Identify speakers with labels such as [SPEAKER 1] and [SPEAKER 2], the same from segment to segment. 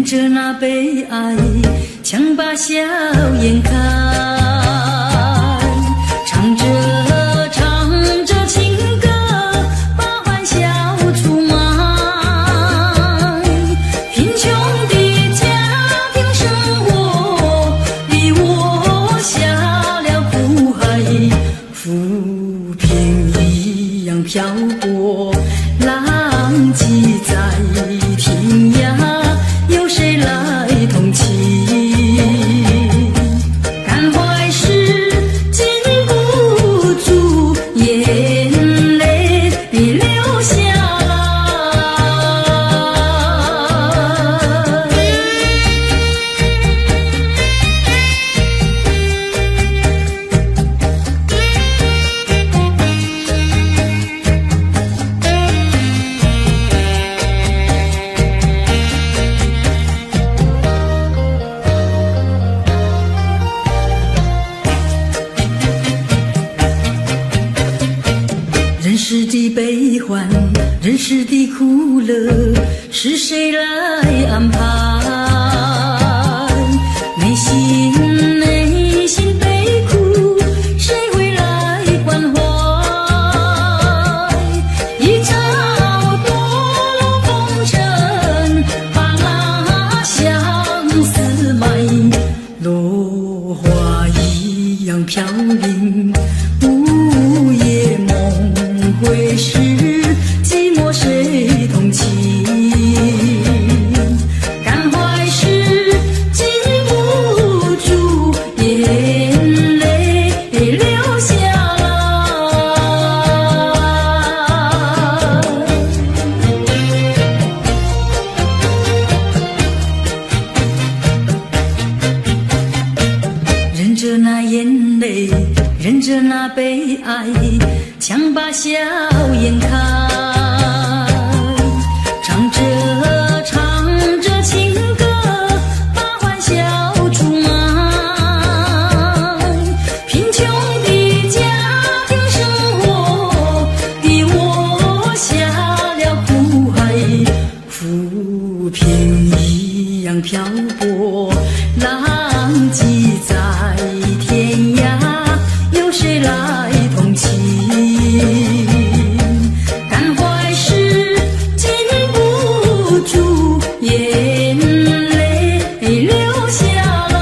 [SPEAKER 1] 着那悲哀，强把笑颜看，唱着情歌，把欢笑出卖。贫穷的家庭生活，逼我下了苦海，浮萍一样漂泊，浪迹在天涯。有谁来同情？感怀时禁不住眼泪流下人世的悲欢，人世的苦乐，是谁来安排？内心悲苦，谁会来关怀？一朝堕落风尘，把那相思埋，落花一样飘零，午夜梦回时，寂寞谁同情？感怀时禁不住眼泪流下来。忍着那眼泪，忍着那悲哀，强把笑颜看，唱着情歌，把欢笑出卖。贫穷的家庭生活，逼我下了苦海，浮萍一样漂泊，浪迹在天涯。有谁来同情？感怀时禁不住眼泪流下来。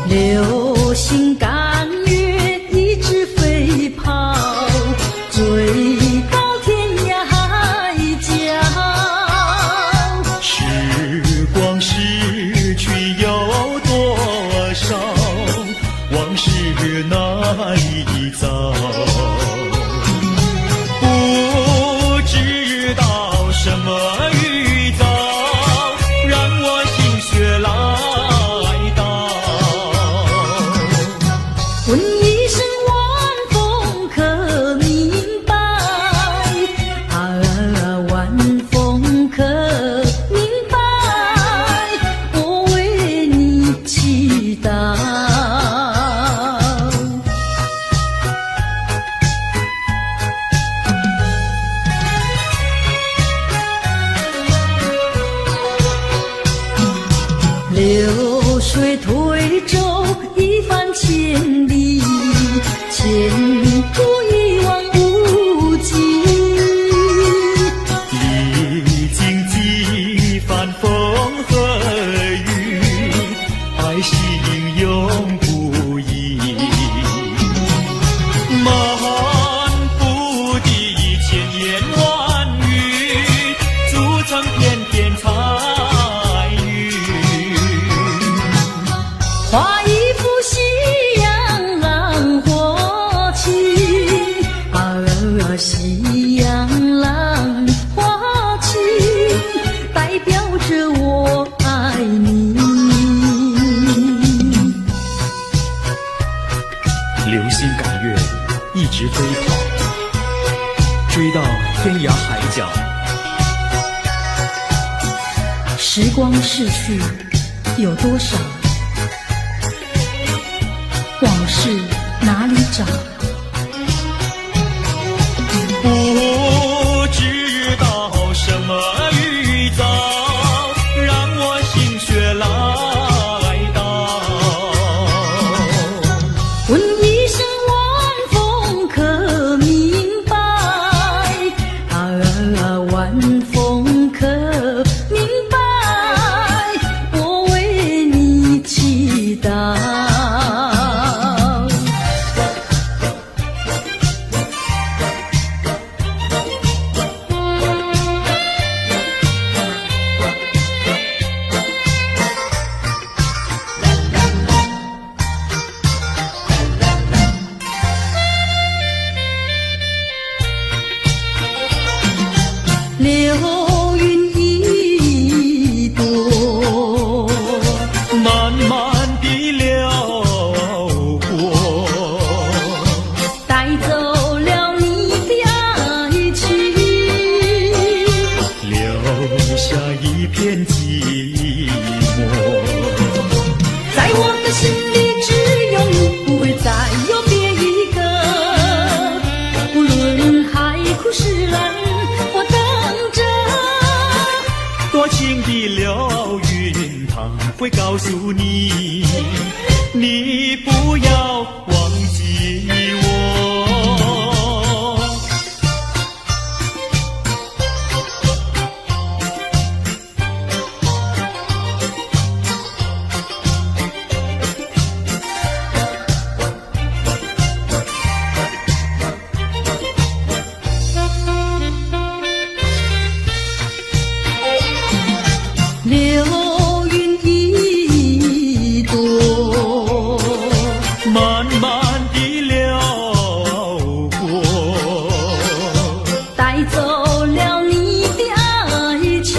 [SPEAKER 1] 流星赶月一直飞跑，追到天涯海角。
[SPEAKER 2] 时光逝去有多少，往事难以早。不知道什么预兆，让我心血来到。
[SPEAKER 1] 问一声晚风可明白？晚风可明白？我为你祈祷。流水推舟一番千里，前途一望无际。
[SPEAKER 2] 历经几番风和雨，爱是英勇不移。漫步的千言万语，筑成片片彩云。
[SPEAKER 1] 画一幅夕阳浪花情，夕
[SPEAKER 2] 飞跑，追到天涯海角。
[SPEAKER 1] 时光逝去有多少？往事哪里找？
[SPEAKER 2] 不知道什么预兆，让我心血来到。
[SPEAKER 1] 问一声晚风可明白？晚风可明白？我为你祈祷。流云一朵，
[SPEAKER 2] 慢慢地流过，
[SPEAKER 1] 带走了你的爱情，
[SPEAKER 2] 留下一片寂寞。
[SPEAKER 1] 在我的心里只有你，不会再有别一个。无论海枯石烂，我等着。
[SPEAKER 2] 多情的流云，它会告诉你，你不要忘记我。
[SPEAKER 1] 流云一朵，
[SPEAKER 2] 慢慢地流过，
[SPEAKER 1] 带走了你的爱情，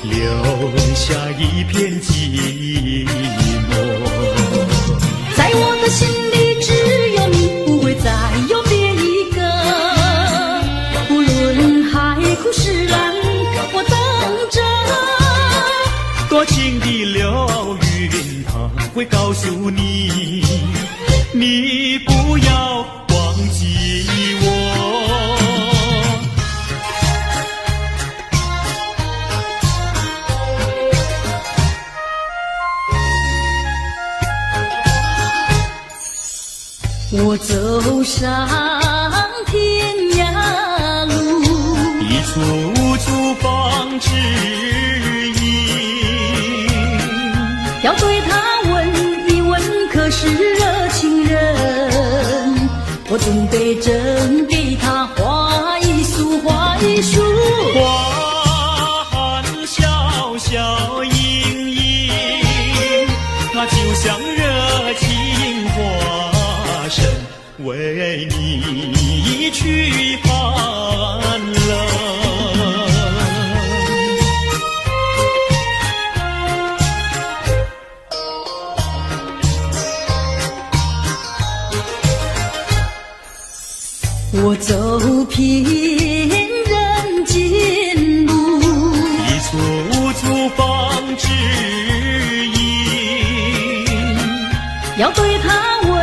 [SPEAKER 2] 留下一片寂寞。
[SPEAKER 1] 在我的心里只有你，不会再有别一个。无论海枯石烂，我等着。
[SPEAKER 2] 多情的流云，它会告诉你，你不要忘记我。
[SPEAKER 1] 我走上天涯路，
[SPEAKER 2] 一处处放指引，
[SPEAKER 1] 要对他问一问，可是热情人？我准备真给他画一束，画一束。
[SPEAKER 2] 花含笑笑盈盈，它就像热情化身，为你去寒冷。
[SPEAKER 1] 我走遍人间路，
[SPEAKER 2] 一处处放指引，
[SPEAKER 1] 要对他问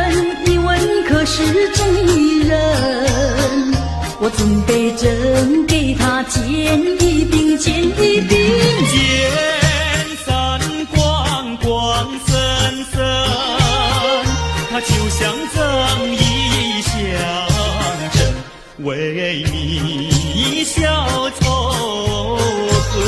[SPEAKER 1] 一问，可是真一人？我准备真给他见一饼，见一饼。
[SPEAKER 2] 见散光光森森，它就像正义象征，为你消仇恨。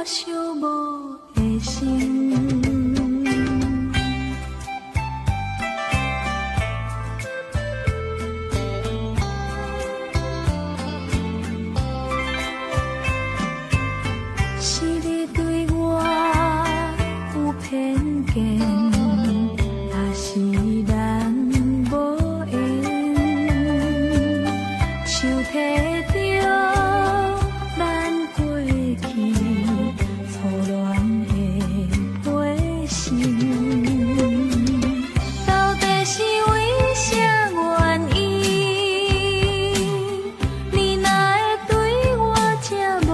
[SPEAKER 1] 我寂寞的心。是你对我有偏见，还是咱无缘？像提着咱过去错乱的批心，到底是为啥原因？你若会对我这无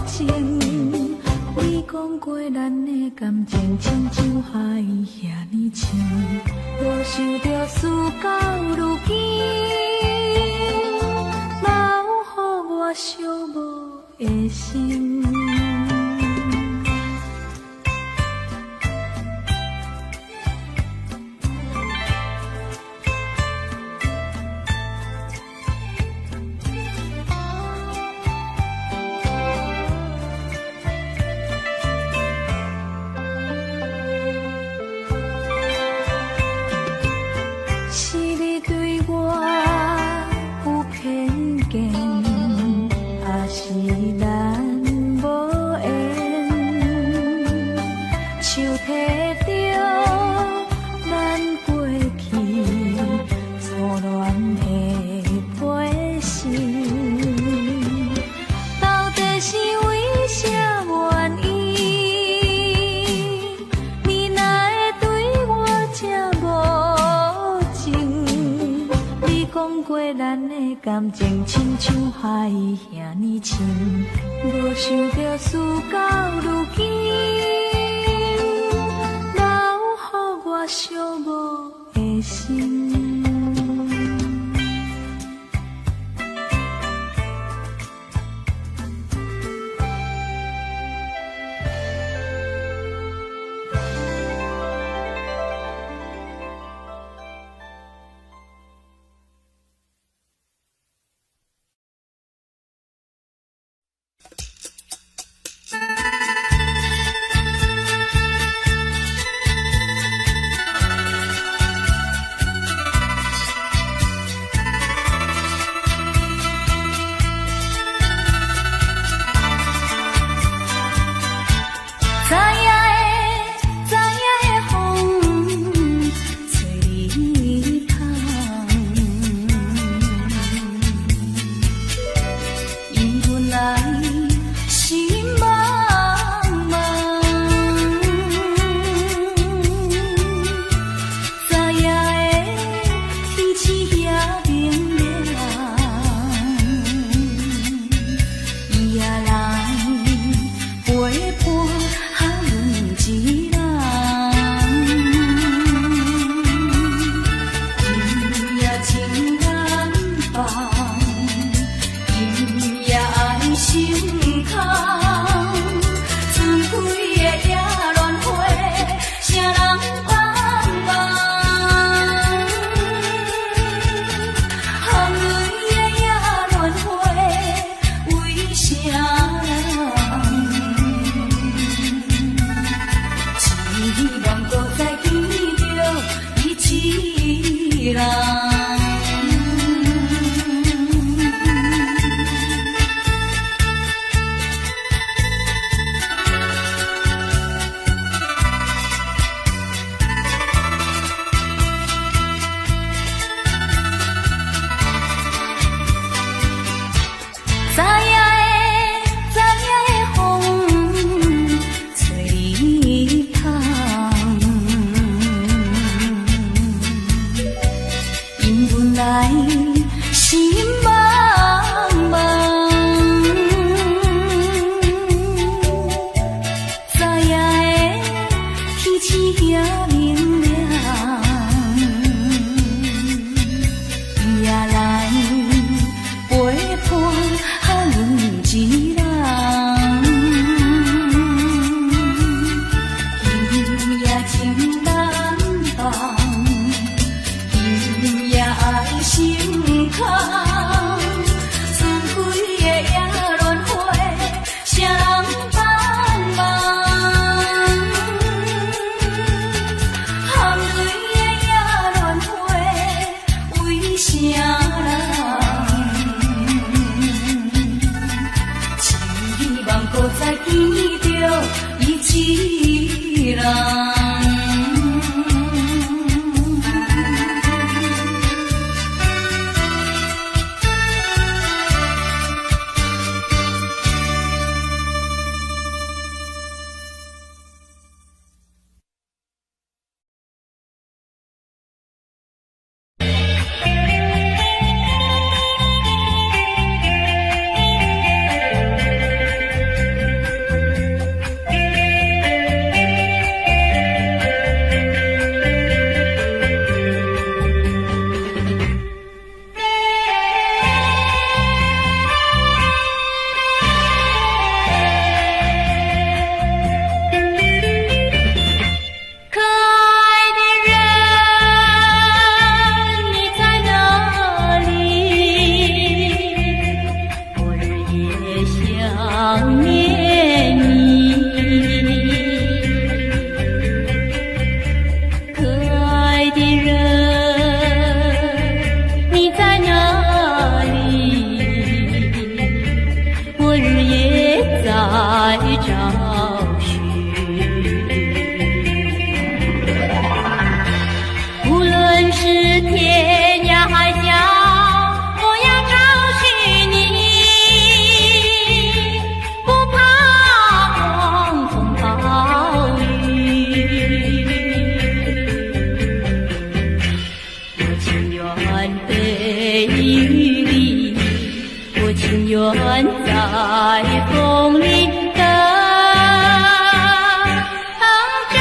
[SPEAKER 1] 情？你讲过咱的感情亲像海遐尼深，我想着事到如今，留予我寂寞的心。是你对我有偏见，还是咱无缘？像提着咱过去错乱的批心，到底是为啥原因？你若会对我这无情？你讲过咱的感情亲像海遐尼深，无想着事到如今，留予我寂寞的心。寻。无论是天涯海角，我要找寻你，不怕狂风暴雨。我情愿被雨淋，我情愿在风里等着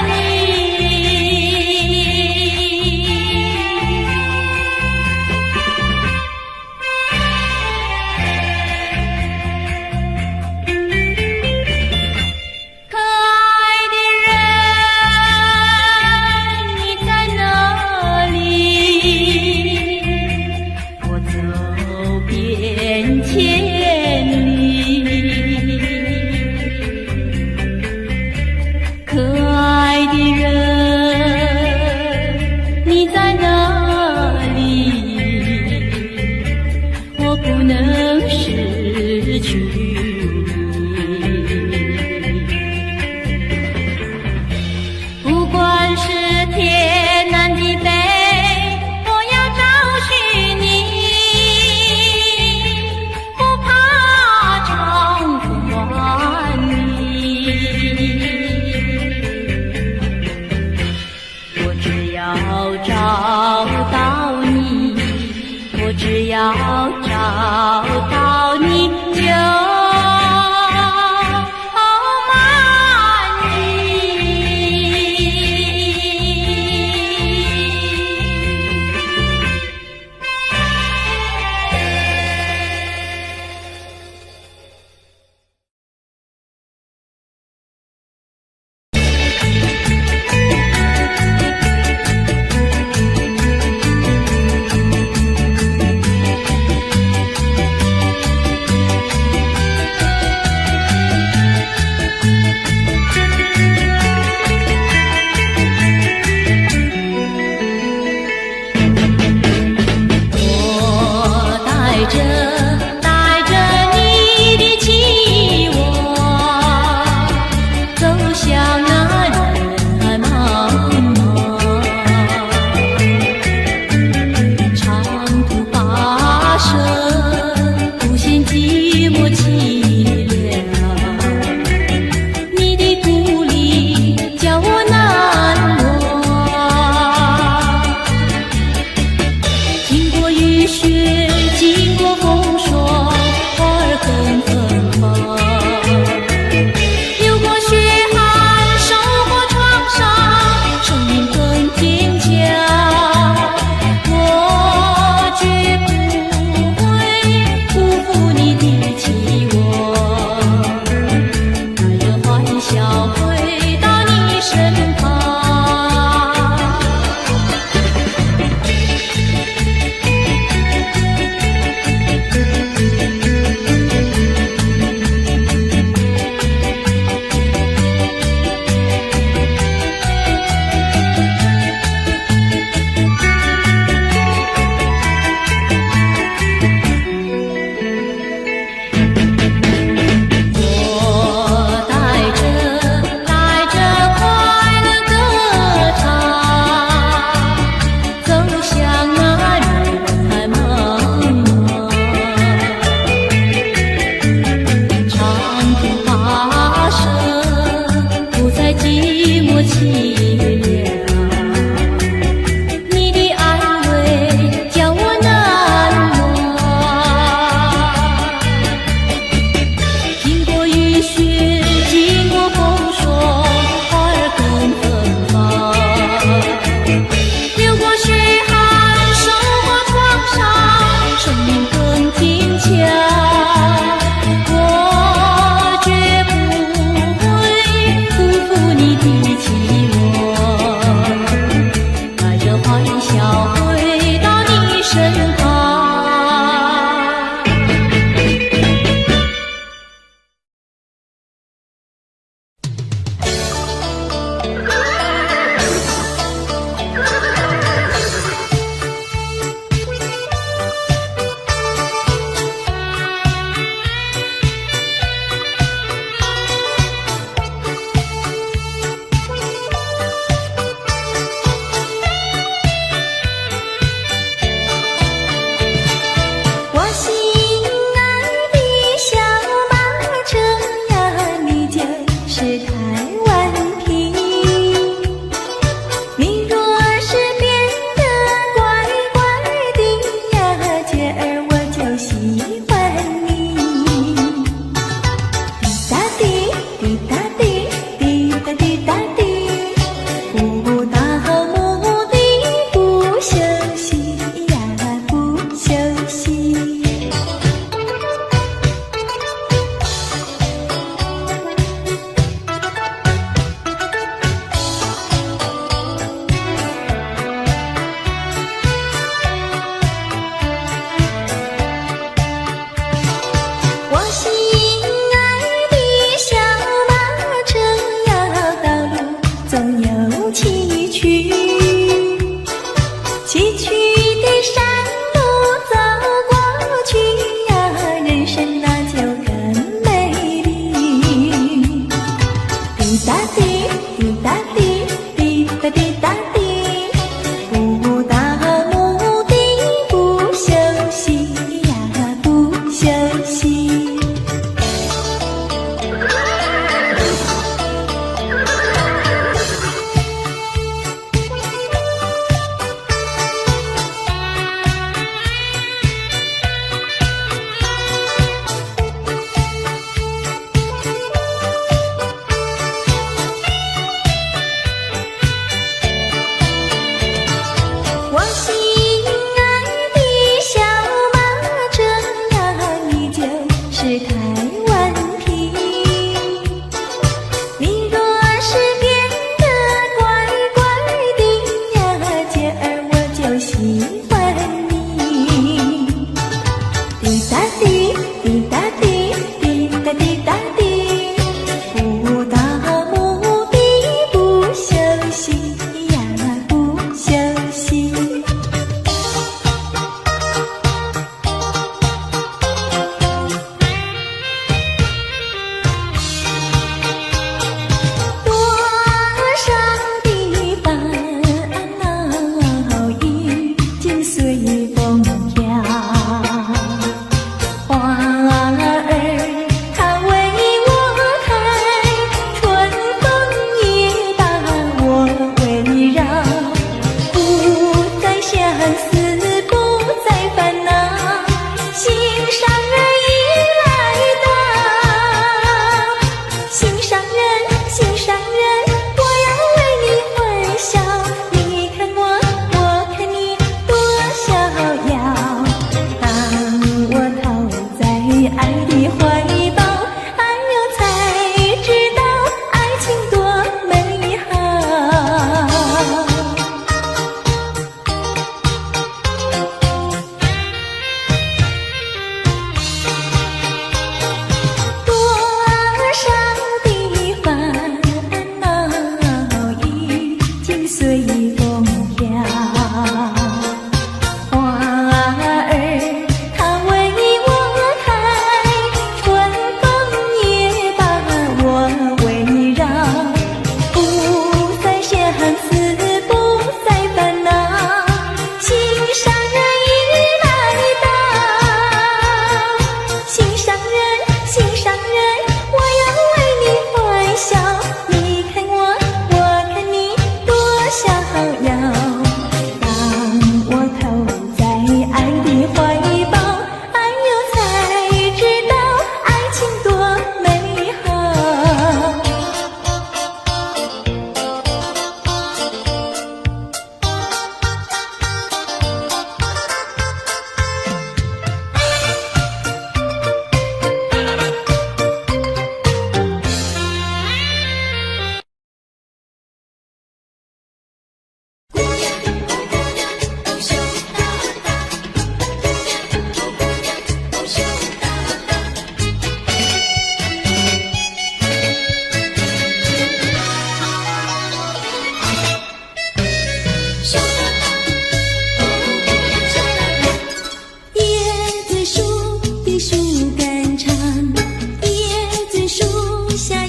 [SPEAKER 1] 你。可爱的人，你在哪里？我走遍千里。可爱的人，你在哪里？我不能失去你。不管是天南地北，我要找寻你，不怕长风万里。我只要找到你，我只要找到你就满意。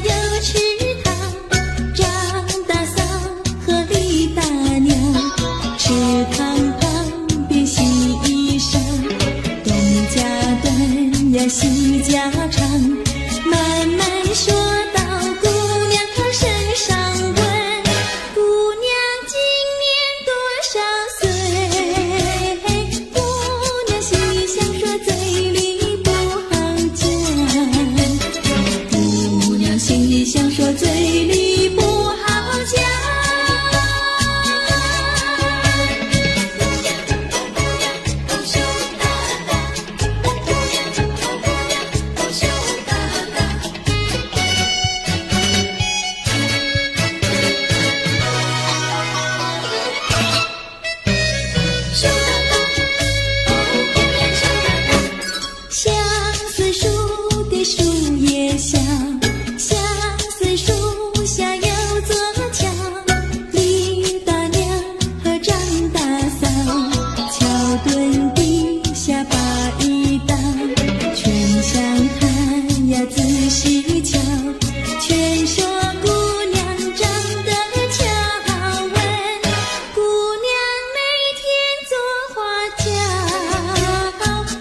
[SPEAKER 1] 有池塘，张大嫂和李大娘，池塘旁边洗衣裳，东家短呀西家长，慢慢说到姑娘她身上问，姑娘今年多少岁？姑娘心里想说嘴里不好讲，姑娘心里想说嘴里不好讲。相思树的树叶小，相思树下有座桥，李大娘和张大嫂，桥墩底下把一道，全相看呀仔细瞧，全说姑娘长得巧，问姑娘每天做花轿，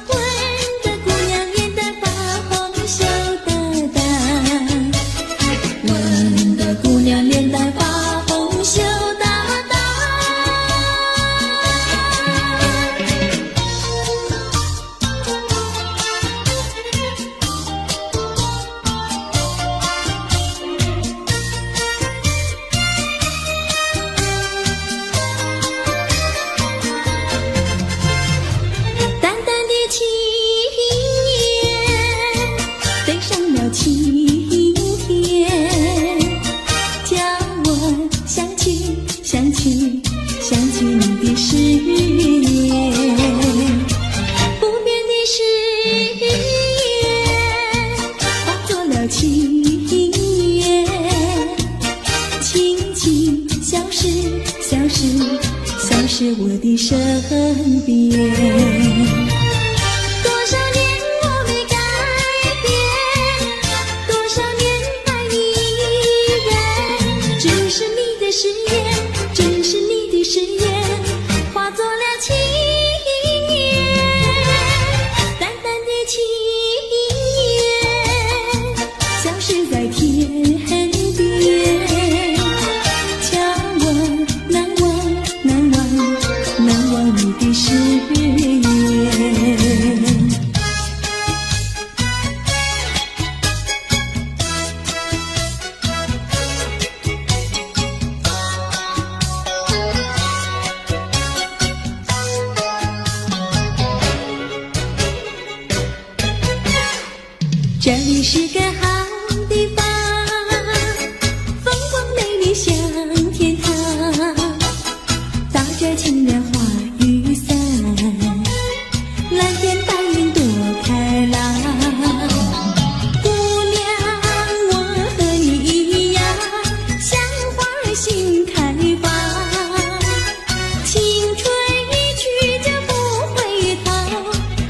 [SPEAKER 1] 问得姑娘脸蛋发红羞答答，问得姑娘脸蛋发红羞答答。淡淡的青烟飞上了青天，叫我想起想起想起你的誓言，不变的誓言化作了情缘，轻轻消失消失消失我的身边。多少年我没改变，多少年爱你依然，只是你的誓言，只是你的誓言，化作了情缘，淡淡的情缘，消失在天边，叫我难忘难忘难忘你的誓言。这里是个好地方，风光美丽像天堂，打着清凉花雨伞，蓝天白云多开朗。姑娘，我和你一样，像花儿心开放，青春一去就不回头，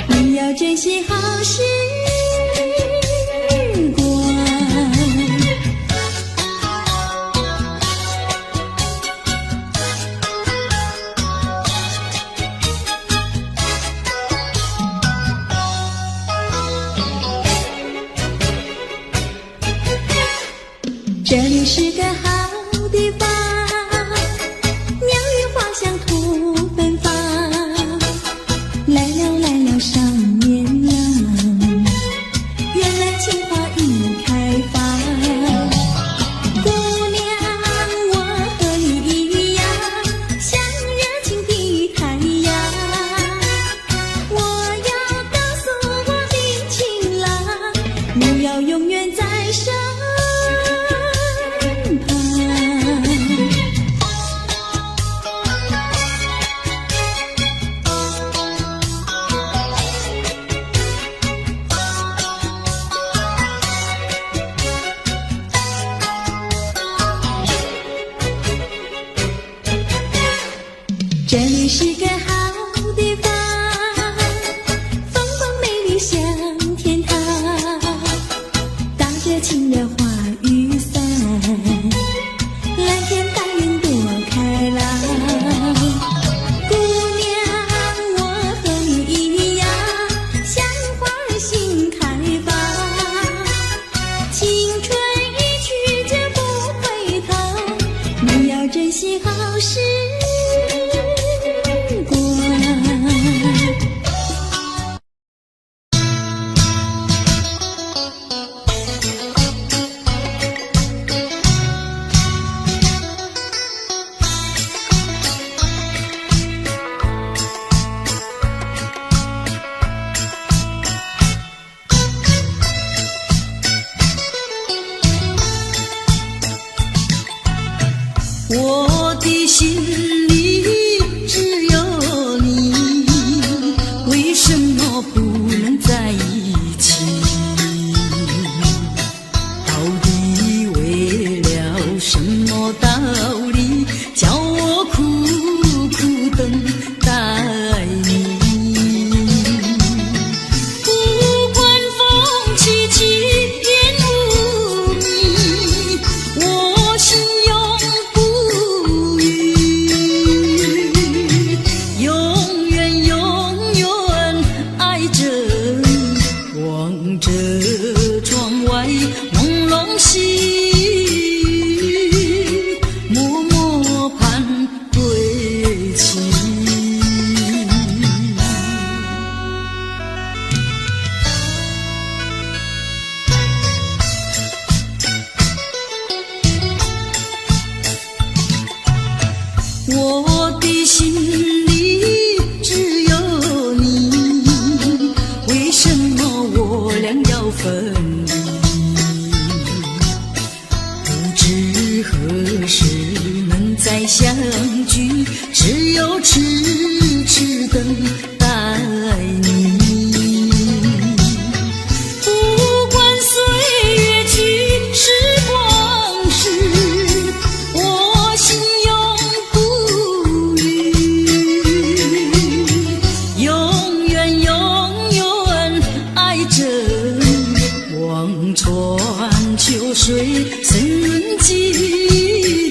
[SPEAKER 1] 你要珍惜好时光。这里是个好地方，鸟语花香吐芬芳，来了来了少年郎，原来情花已开放。姑娘，我和你一样，像热情的太阳，我要告诉我的情郎，你要永远在身旁。这里是个好地方，风光美丽像天堂，打着清凉花雨时光。我的心里只有你，为什么不能在一起？到底为了什么道理，叫我苦苦等待你？不管风起起，烟雾迷，我心永不渝，永远永远爱着，望着窗外朦胧细雨，默默盼归期。我的心里只有你，为什么我俩要分离？不知何时能再相聚，只有痴痴等待你。不管岁月去，时光逝，我心永不渝，永远永远爱着，望穿秋水，深润寂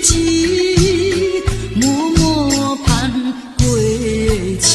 [SPEAKER 1] 寂，默默盼归期。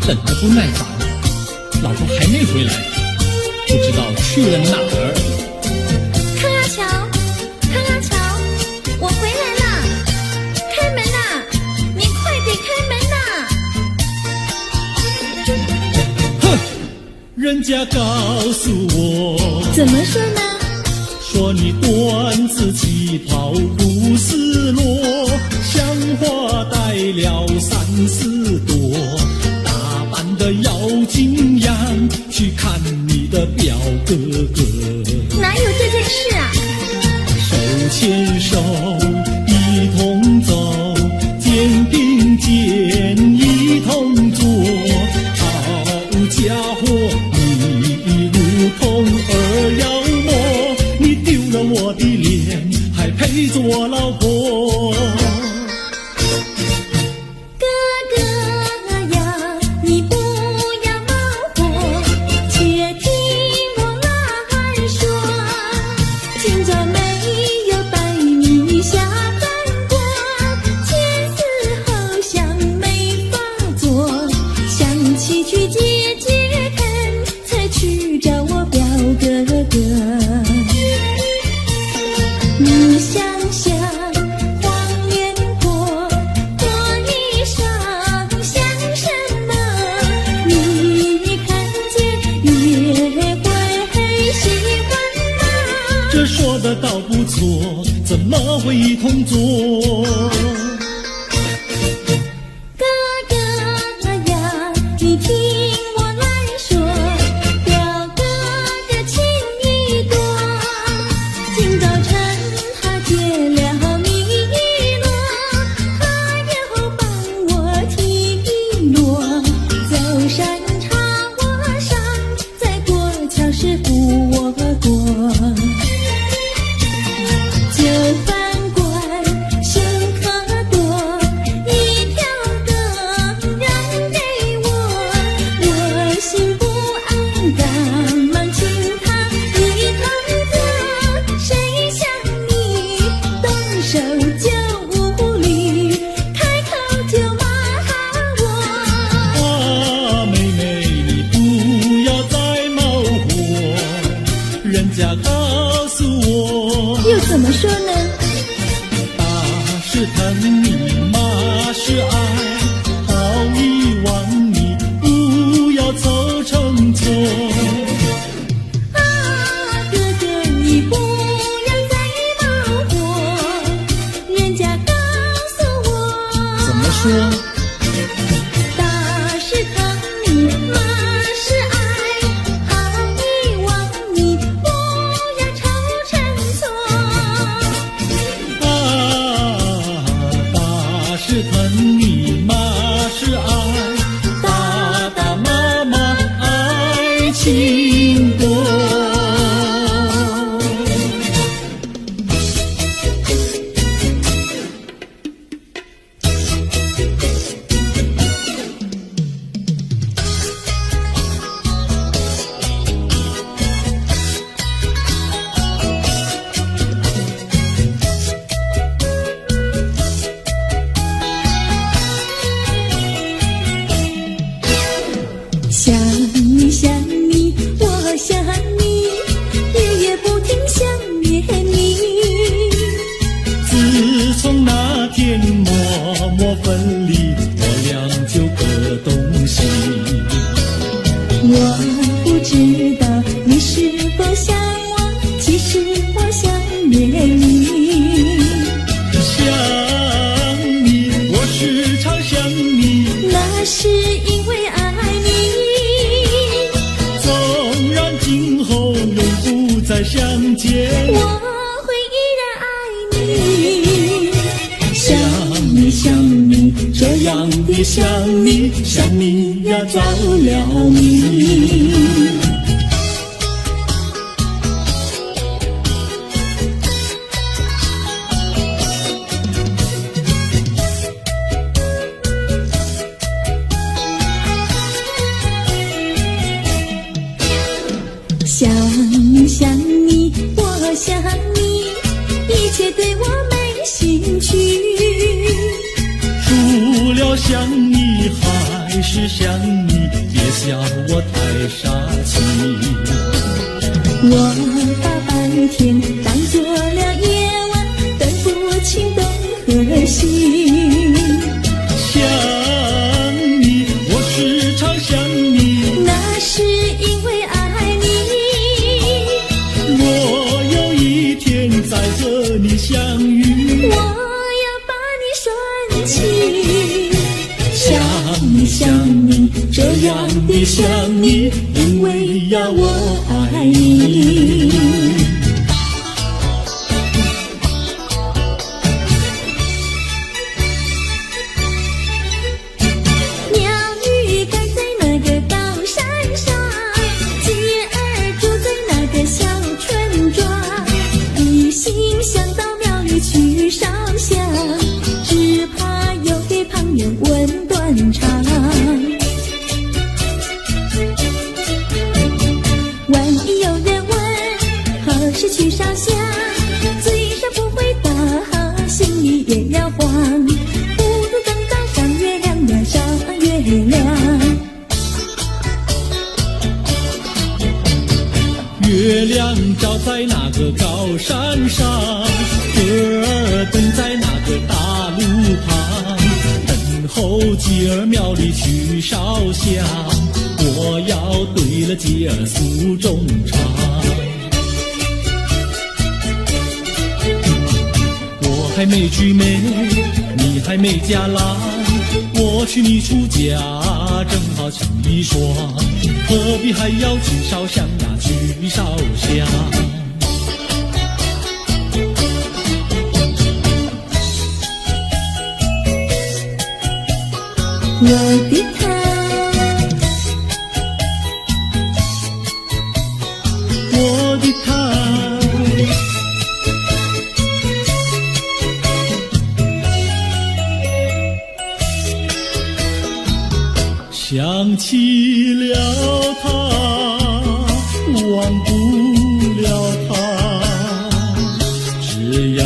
[SPEAKER 3] 等得不耐烦，老婆还没回来，不知道去了哪儿。
[SPEAKER 4] 康阿乔，康阿乔，我回来了，开门呐！你快点开门呐！
[SPEAKER 2] 哼，人家告诉我，
[SPEAKER 4] 怎么说呢？
[SPEAKER 2] 说你短子旗袍不丝落，像花戴了3、4朵，打扮得要惊艳，去看你的表哥哥。
[SPEAKER 4] 哪有这件事啊？
[SPEAKER 2] 手牵手一同走，肩并肩一同坐，好家伙，你如同儿妖魔，你丢了我的脸，还陪着我老婆。
[SPEAKER 4] 哥哥呀，你不要恼火，且听我来说，今朝没有带你下饭锅，前思后想没法做，想起去解解恨，才去找我表哥哥。你想想，黄连过，过衣裳像什么？你看见也会喜欢吗？
[SPEAKER 2] 这说的倒不错，怎么会一同做？
[SPEAKER 4] 哥哥呀，你听我来说，表哥的情意多，今早晨他接了你一落，他又帮我提一摞，走山茶我上，再过桥是扶我过。酒饭馆剩可多，一条羹让给我，我心不安，赶忙请他一同坐。谁想你动手就无理，开口就骂我。
[SPEAKER 2] 啊，妹妹，你不要再冒火，人家告诉我，
[SPEAKER 4] 又怎么说呢？
[SPEAKER 2] 打是疼你，骂是爱，好遗忘你，不要凑成错。
[SPEAKER 4] 啊，哥哥你不要再冒火，人家告诉我，
[SPEAKER 3] 怎么说？
[SPEAKER 4] 打是疼你，骂是爱，好遗忘你，不要凑成错。
[SPEAKER 2] 啊，打是疼你，骂是爱，打打骂骂爱情多。
[SPEAKER 4] 想你想你，我想你，日夜不停想念你。
[SPEAKER 2] 自从那天默默分离，我俩就各东西。
[SPEAKER 4] 我不知道你是否想我，其实我想念你。
[SPEAKER 2] 想你，我时常想你，
[SPEAKER 4] 那是因为爱你，
[SPEAKER 2] 纵然今后永不再相见，
[SPEAKER 4] 我会依然爱你。想你想你，这样的想你，想你呀着了迷。想你想你，我想你，一切对我没兴趣。
[SPEAKER 2] 除了想你还是想你，别笑我太傻气。
[SPEAKER 4] 我把白天当作了夜晚，分不清东和西。
[SPEAKER 2] 想你，我时常想你，
[SPEAKER 4] 那是因为爱你。
[SPEAKER 2] 我有一天再和你相遇，
[SPEAKER 4] 我要把你拴起。想你，这样的想你，因为呀我爱你。鸟语盖在那个高山上，鸡儿住在那个小村庄，一心想到庙里去烧香，只怕又给旁人问断肠。万一有人问何时去烧香，嘴上不回答，心里也要慌，不如等到上月亮呀上月亮。
[SPEAKER 2] 月亮照在那个高山上，歌儿等在那个大路旁，等候鸡儿庙里去烧香，我要对了鸡儿诉衷肠。我还没娶妹，你还没嫁来，我娶你出嫁，正好情一双，何必还要去烧香呀，去烧香。
[SPEAKER 4] 我的他，
[SPEAKER 2] 我的他，想起了他，忘不了他，只要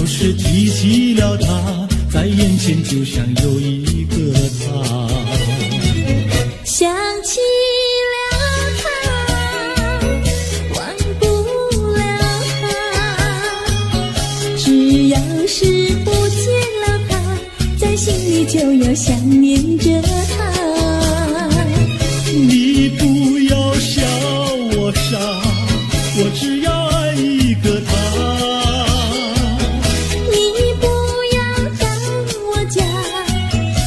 [SPEAKER 2] 是提起了他，在眼前就像有一个他。
[SPEAKER 4] 想起了他，忘不了他，只要是不见了他，在心里就要想念着他。
[SPEAKER 2] 你不要笑我傻，我只要爱一个他。
[SPEAKER 4] 你不要当我假，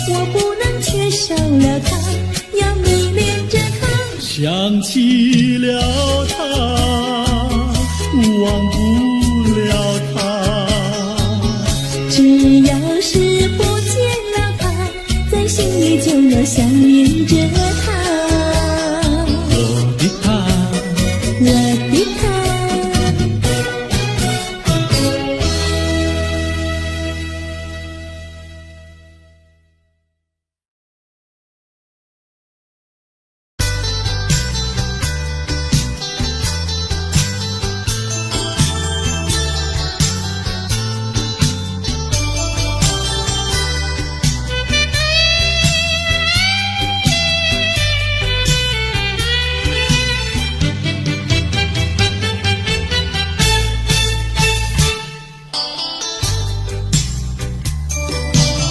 [SPEAKER 4] 我不能缺少了他，要迷恋着他。
[SPEAKER 2] 想起了他，忘不了他，
[SPEAKER 4] 只要是不见了他，在心里就要想念着他。
[SPEAKER 2] 我的他，
[SPEAKER 4] 我的他。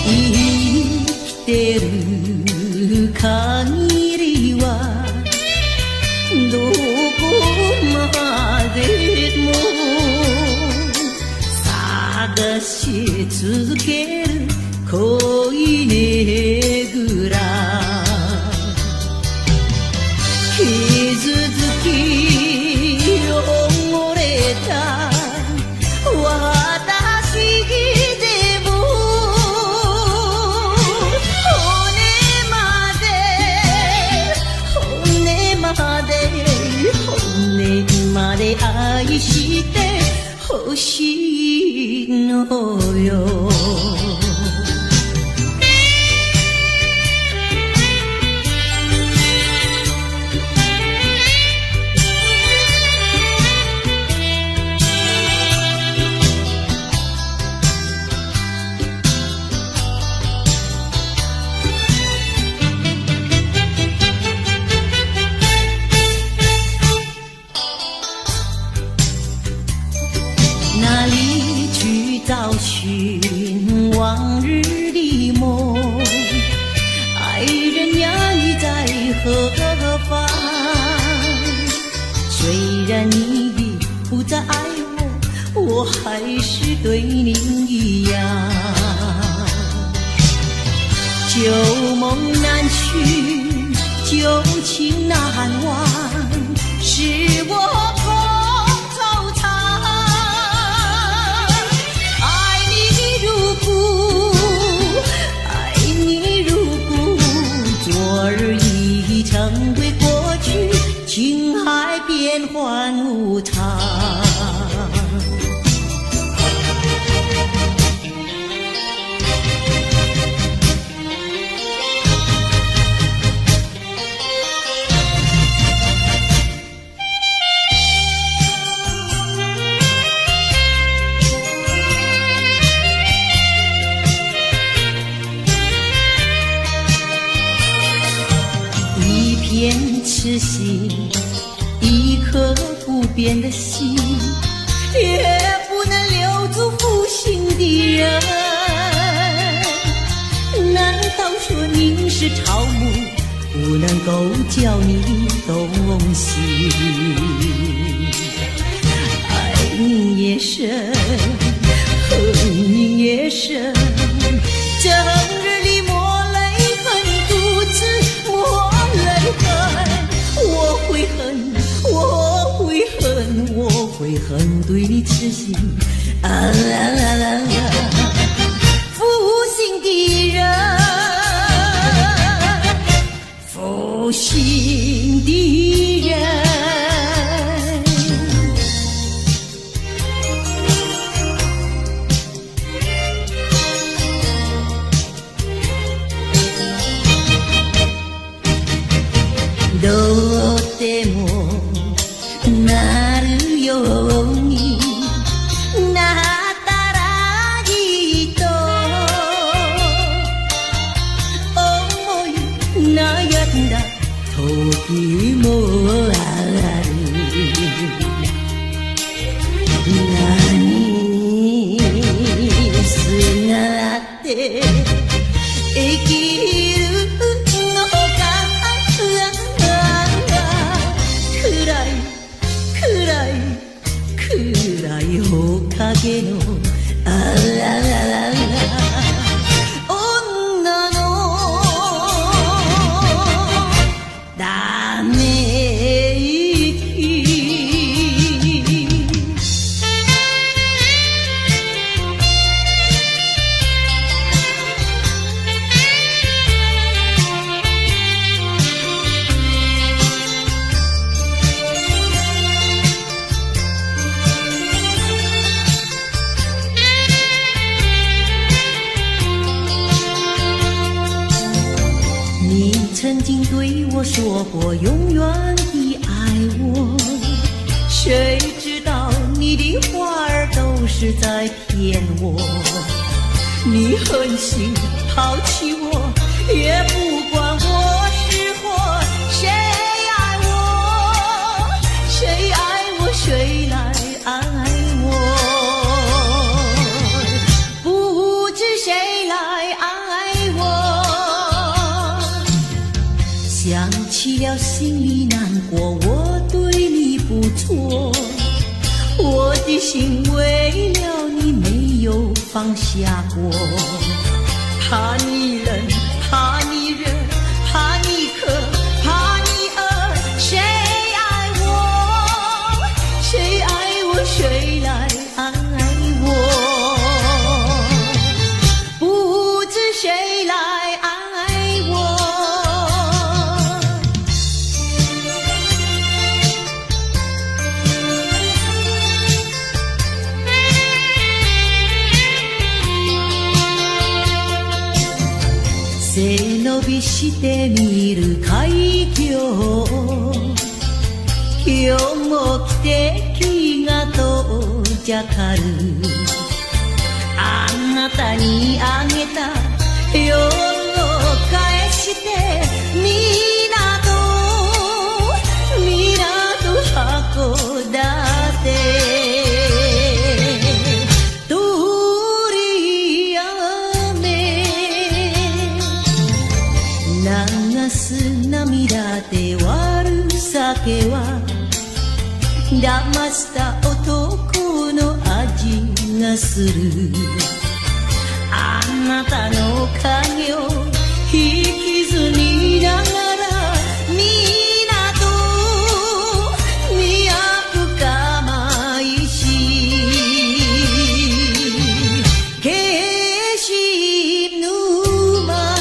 [SPEAKER 1] 生きてる限りはどこまでも探し続ける恋ねぐら傷つき汚れた私でも骨まで愛してほしいのよ我还是对你一样。旧梦难续，旧情难忘，是我空惆怅。爱你如故，爱你如故，昨日已成为过去，情海变幻无常。一片痴心，一颗不变的心，也不能留住负心的人。难道说您是草木，不能够叫你动心？爱你也深，恨你也深，整日里抹泪痕，独自抹泪痕。我会恨，我会恨，我会恨对你痴心负心的人，负心的人。どうでもなるようになったらいいと思い悩んだ時もある。何にすがって生きるのか。暗い面影の女のため息。你曾经对我说过永远的爱我，谁知道你的话儿都是在骗我。你狠心抛弃我，也不管我是活。谁爱我，谁爱我，谁来爱我，不知谁来爱我。想起了心里难过，我对你不错，我的心为了你没有放下过。怕你冷，怕你热，怕你渴，怕你饿，谁爱我，谁爱我，谁来爱我，不知谁来爱我。背伸びしてみる海峡、今日も汽笛が遠ざかる。あなたにあげた夜を返して港函館鳥やめ流す涙で割る酒は騙した男の味気がするあなたの影を引きずりながら港見深まいし消し沼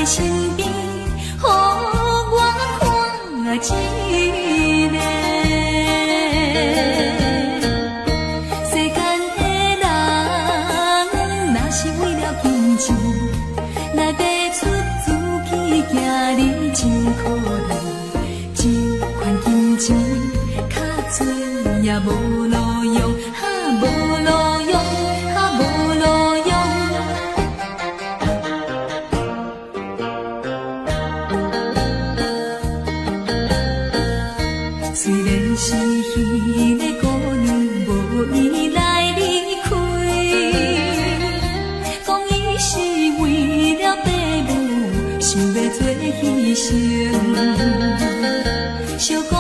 [SPEAKER 4] 身边，予我看一个。世间的人，若是为了金钱，来爬出自己行你真可怜。这款金钱，较多也无路用，无路用，无路用。虽然是彼个姑娘无意来离开，讲伊是为了爸母，想要做牺牲。小姑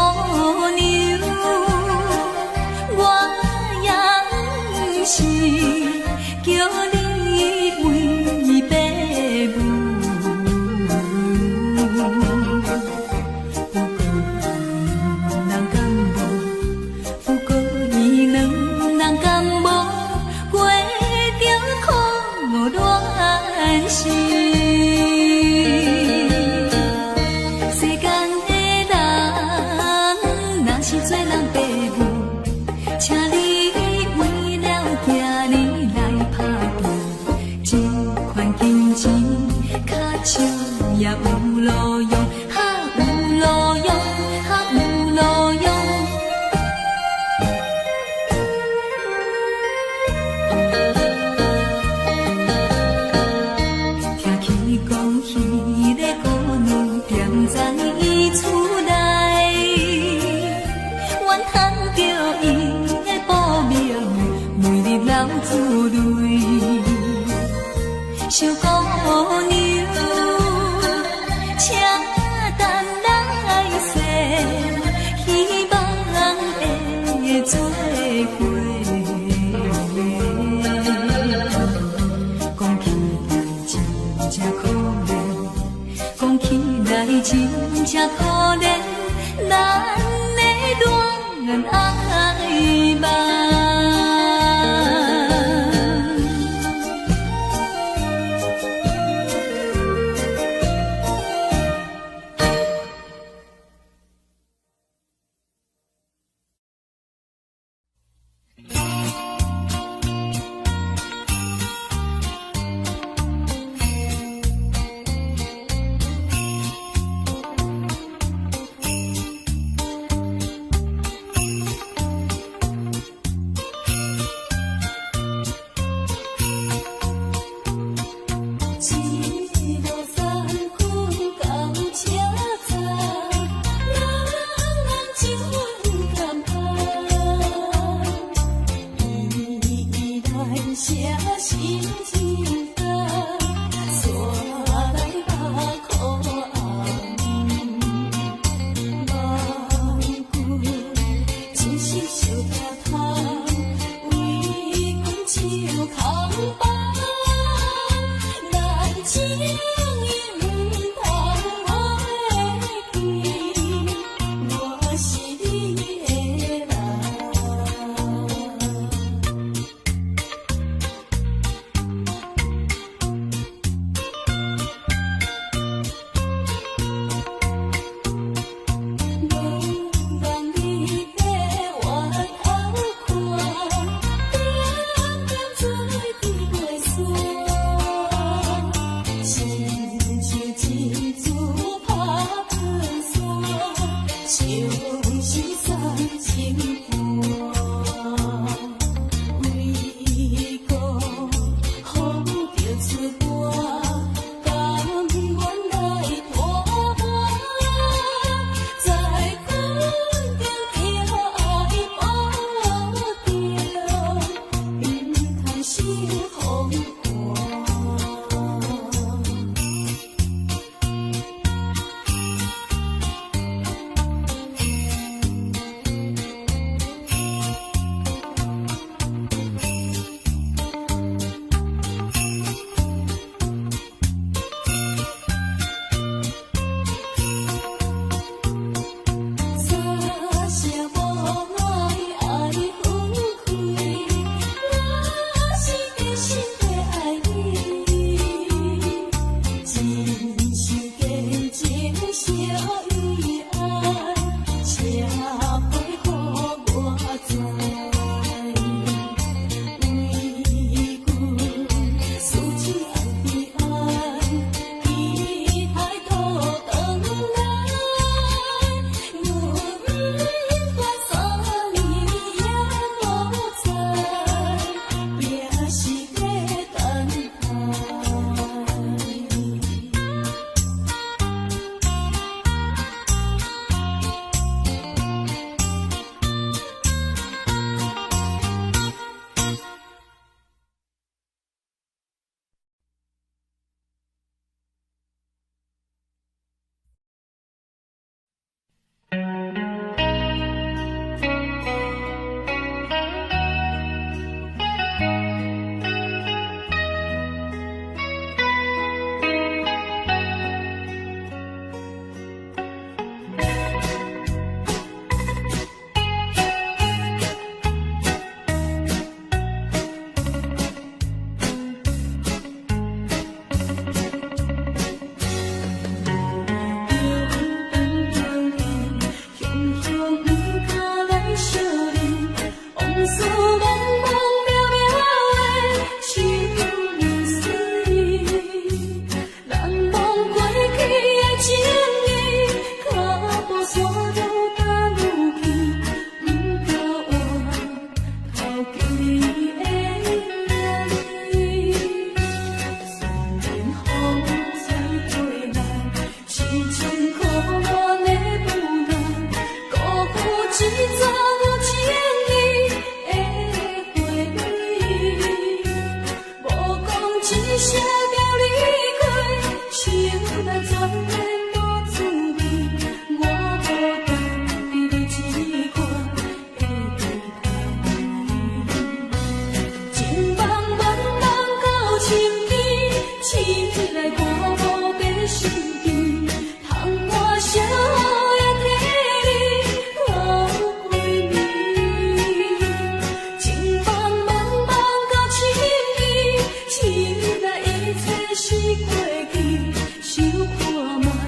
[SPEAKER 4] 娘，我也不是叫你为爸母。不过伊两人敢无过着苦恋心？世间的人，若是做人爸母，请你为了囝儿来打拼，这款金钱较少也有路用，有路用，有路用。听起讲迄个姑娘踮在伊厝内，怨叹着伊的报名，每日流珠泪。小姑娘，请等来世，希望会做伙。讲起来真正可怜，讲起来真正可怜，咱的恋爱梦。
[SPEAKER 1] 是过去，想看卖。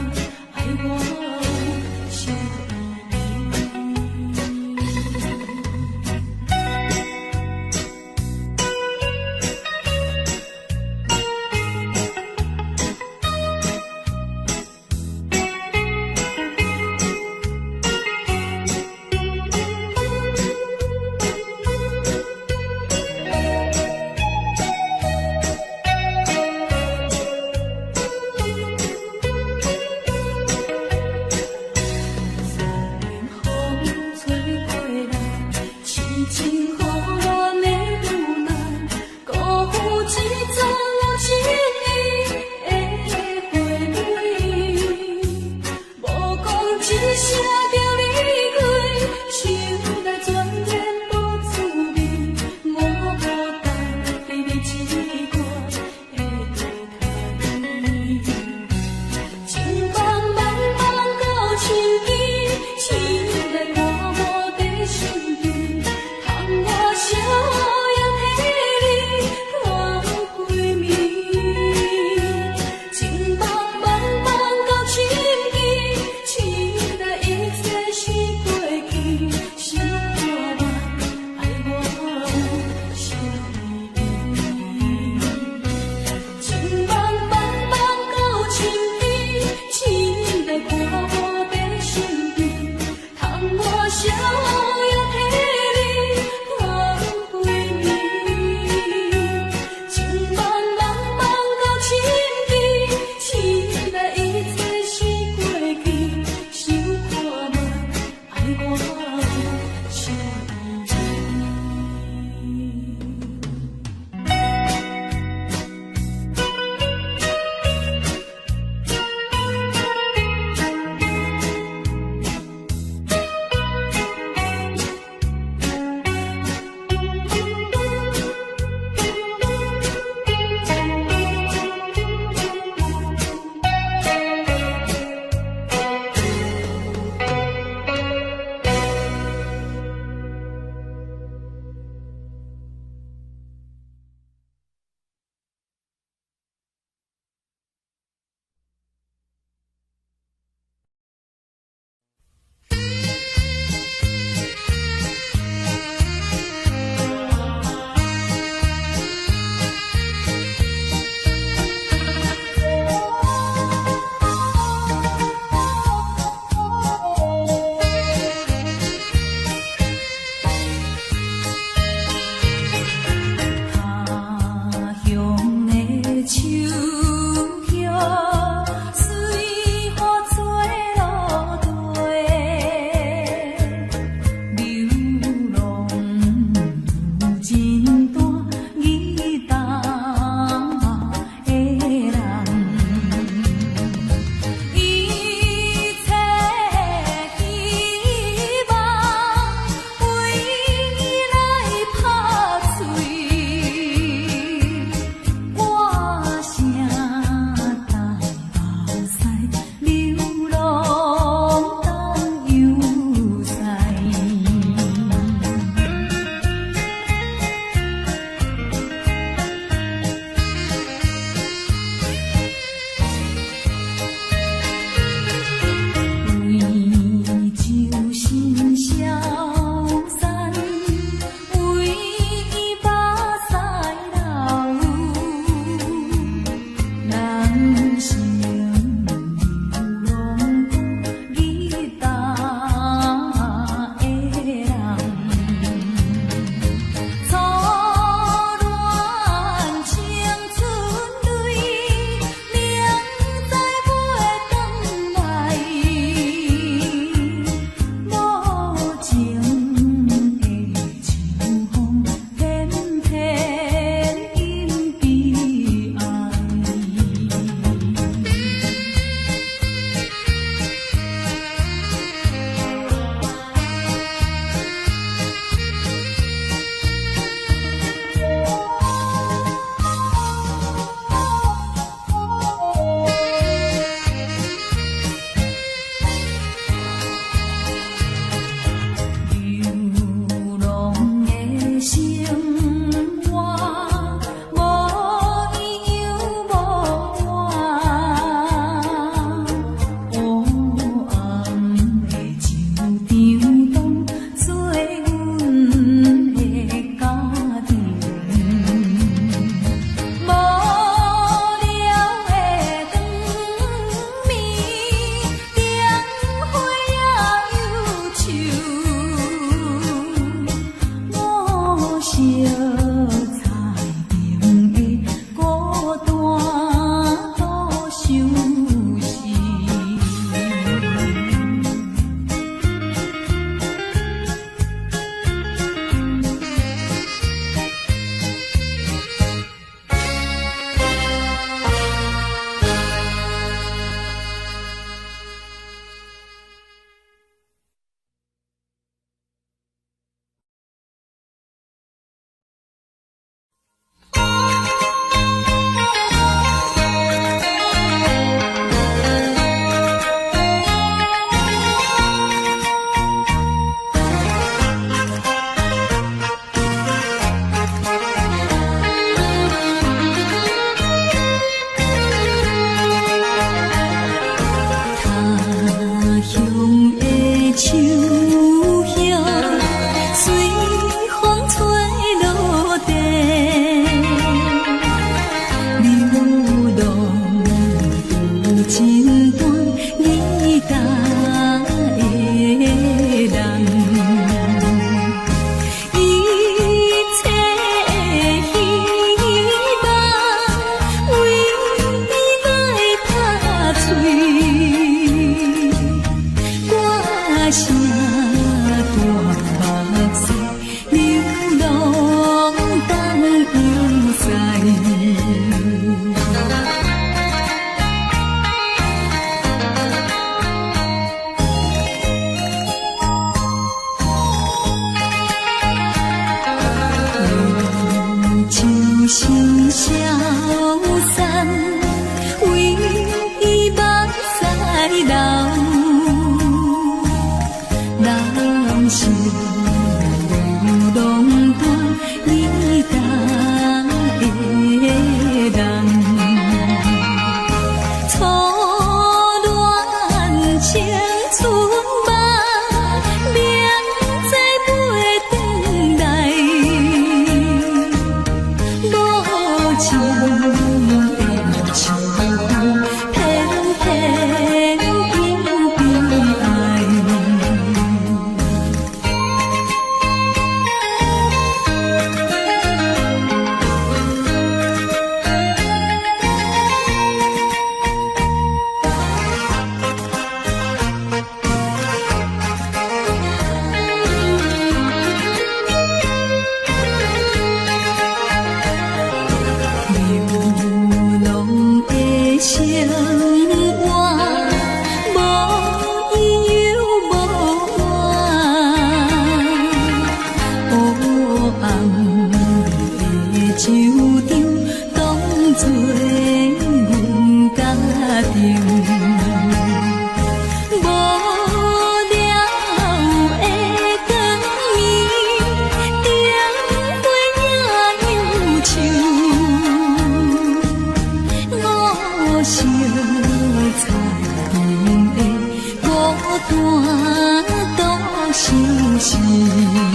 [SPEAKER 1] 大都相信。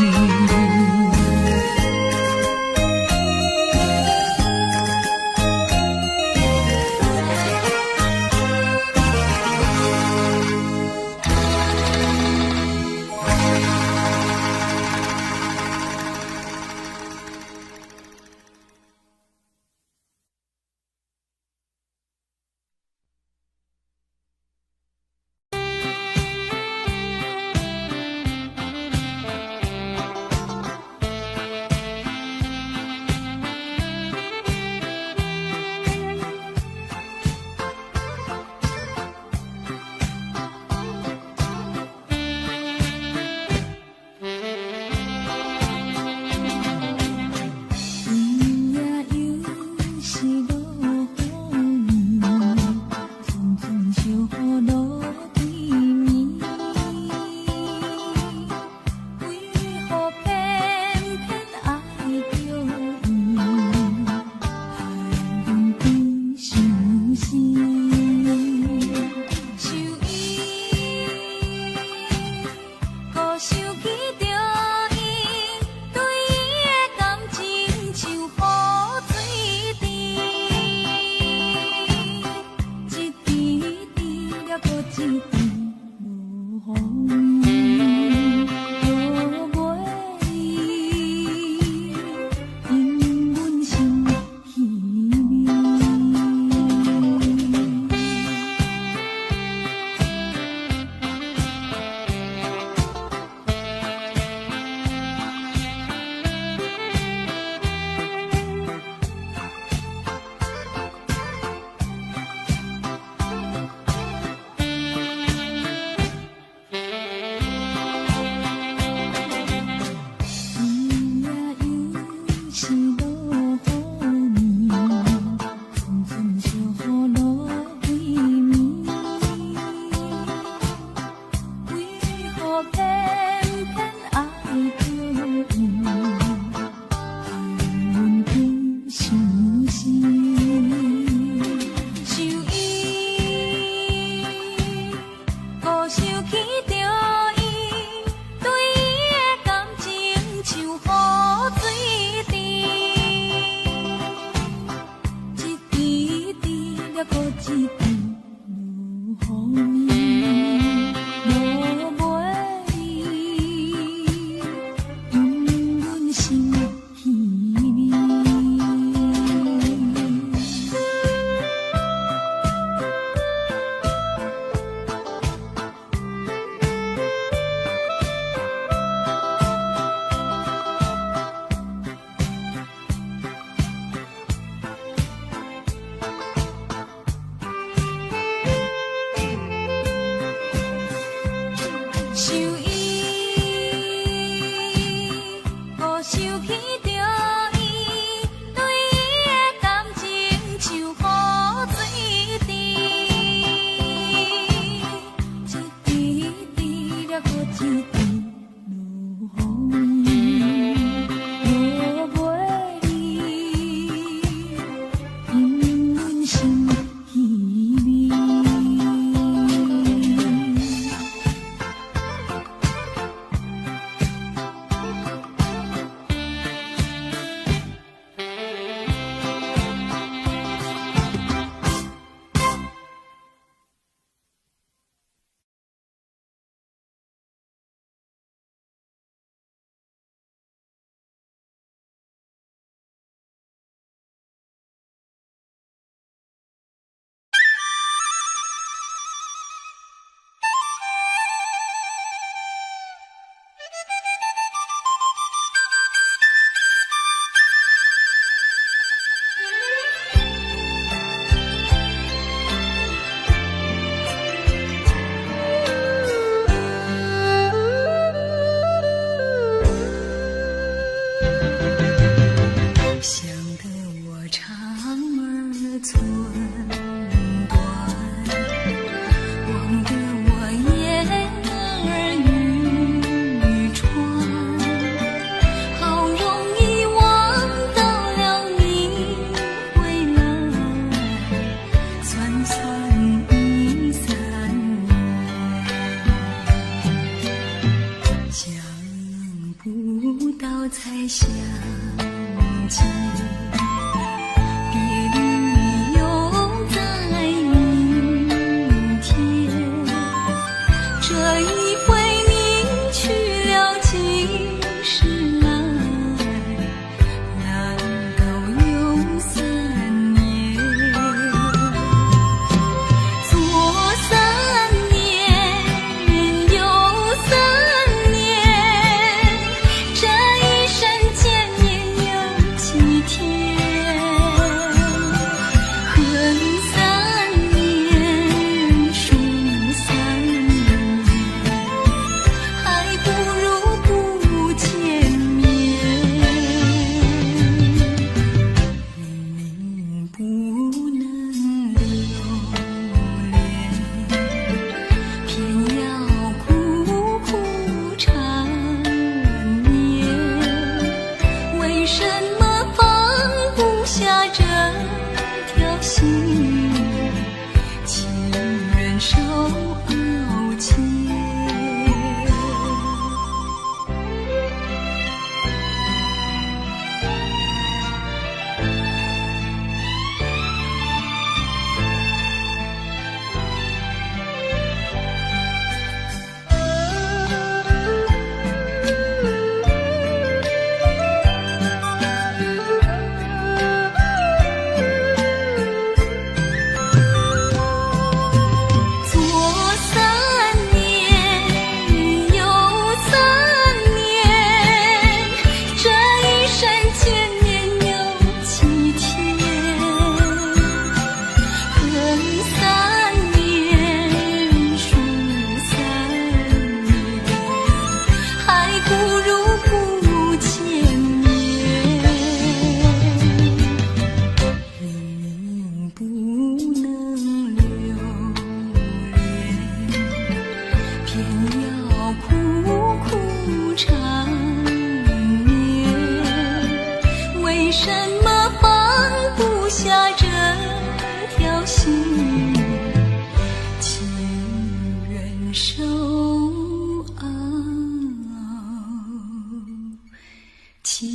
[SPEAKER 1] 相见，别离又在明天。这一回你去了几时来？难道有3年？左3年，右3年，这一生见面有几天？恨3年，数3年，还不如不见面。明明不能留恋，偏要苦苦缠绵。为什么放不下这条心？情愿受熬煎。左3年，右3年，这一生见面有几天？恨3年，数3年，还不如不见面。明明不能留恋，偏要苦苦缠绵。为什么放不下这条心？情愿受熬煎。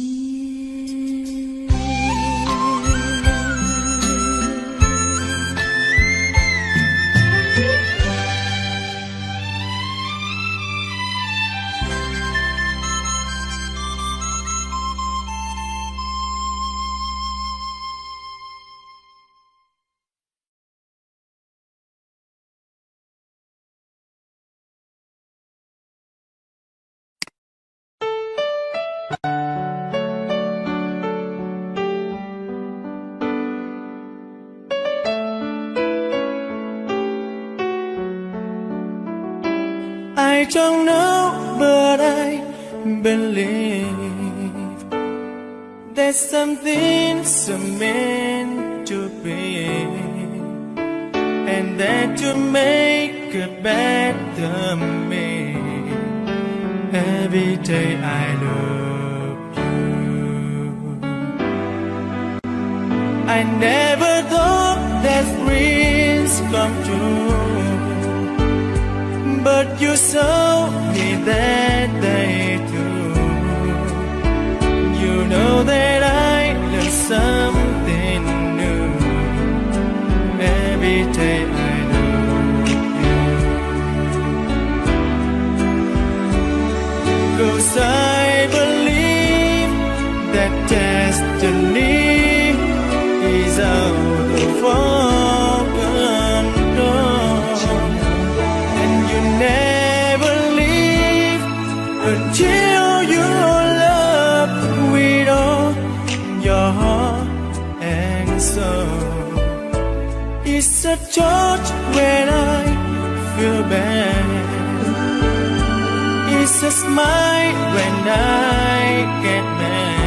[SPEAKER 5] I don't know, but I believe there's something so meant to be, and that you make a better me. Every day I love you. I never thought that dreams come true, but you saw me that day too. You know that I learned something new. Every day I love you. 'Cause I believe that destiny is out of our control, and you never leave until your love with all your heart and soul. It's a touch when I feel bad, it's a smile when I get mad.